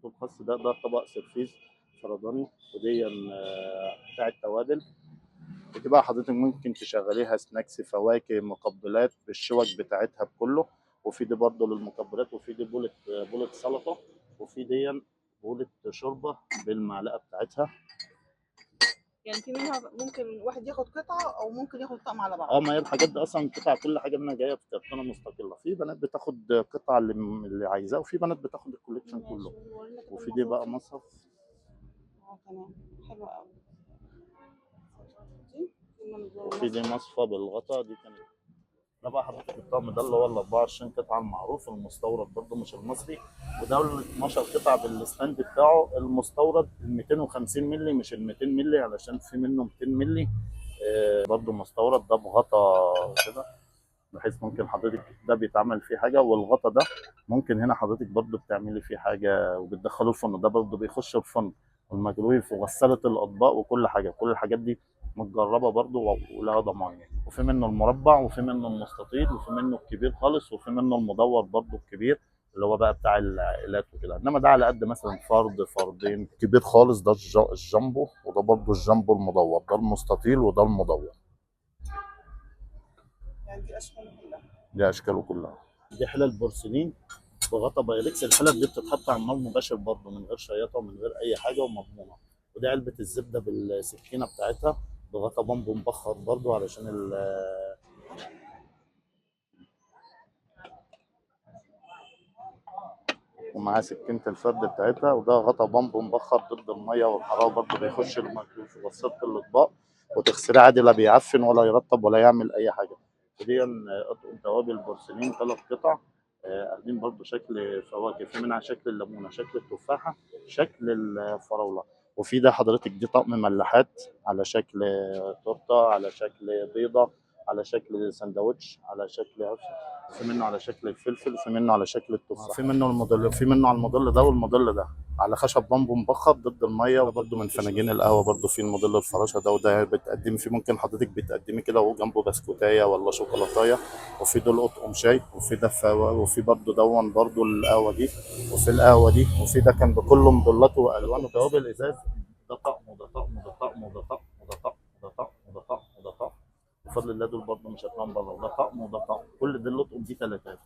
الخاص ده طبق سرفيز فرداني، ودي بتاع التوابل. ودي بقى حضرتك ممكن تشغليها سناكس، فواكه، مقبلات بالشوك بتاعتها بكله. وفي دي برضه للمقبلات، وفي دي بولة سلطة، وفي دي بولة شوربة بالمعلقة بتاعتها. يعني في منها ممكن الواحد ياخد قطعة أو ممكن ياخد طقم على بعض. ما هي الحاجات دي اصلا قطع، كل حاجه منها جايه في كرتونه مستقله. في بنات بتاخد قطعه اللي عايزاه، وفي بنات بتاخد الكوليكشن ماشي، كله. ورينا كده وفي دي بقى المصاصة. مصف. تمام، حلو أوي. دي وفي دي المصفى. مصفى بالغطا، دي كانت. ده بقى حضرتك الطقم ده اللي هو ال 24 قطعه المعروف المستورد برضه مش المصري. وده ال 12 قطعه بالستاند بتاعه المستورد، ال 250 مللي مش ال 200 مللي، علشان في منه 200 مللي برضه مستورد. ده بغطا كده، بحيث ممكن حضرتك ده بيتعمل فيه حاجه، والغطا ده ممكن هنا حضرتك برضو بتعملي فيه حاجه وبتدخله الفرن. ده برضو بيخش الفرن والميكرويف وغساله الاطباق وكل حاجه. كل الحاجات دي متجربه برضو ولها ضمان يعني. وفي منه المربع، وفي منه المستطيل، وفي منه الكبير خالص، وفي منه المدور برضو الكبير اللي هو بقى بتاع العائلات وكده. انما ده على قد مثلا فرد فردين. كبير خالص ده الجامبو، وده برضو الجامبو المدور. ده المستطيل وده المدور. يعني دي أشكال كلها. دي اشكاله كلها. دي حلل بورسلين بغطا بايركس. الحلل دي بتتحط على النار مباشر برضه، من غير شياطه ومن غير اي حاجه، ومضمونه. ودي علبه الزبده بالسكينه بتاعتها بغطا بامبو مبخر برضه، علشان ومعاه سكينه الفرد بتاعتها. وده غطا بامبو مبخر ضد الميه والحراره، برضه بيخش الميكرويف في غساله الاطباق وتغسليه عادي، لا بيعفن ولا يرطب ولا يعمل اي حاجه. ودي اطقم توابل بورسلين 3 قطع، اخدين برضو شكل فواكه. في منها شكل الليمونه، شكل التفاحه، شكل الفراوله. وفي ده حضرتك دي طقم ملاحات على شكل تورته، على شكل بيضه، على شكل سندوتش، على شكل عفش. في منه على شكل الفلفل، وفي منه على شكل التفاح. في منه الموديل، في منه على الموديل ده والموديل ده على خشب بامبو مبخر ضد الميه. وبرده من فناجين القهوه برده في الموديل الفراشه ده. وده بتقدمي فيه، ممكن حضرتك بتقدمي كده وجنبه بسكوتايه ولا شوكولاتايه. وفي دول اطقم شاي، وفي ده وفي برده دون برده القهوه دي، وفي القهوه دي، وفي ده كان بكل موديلاته والوانه. توابل ازاز. ده طقم وده طقم وده طقم وده طقم وده طقم وده طقم وده طقم وده طقم. بفضل الله دول برده مش هتلاقيهم بره. وده طقم وده طقم. كل دي الاطقم دي 3000.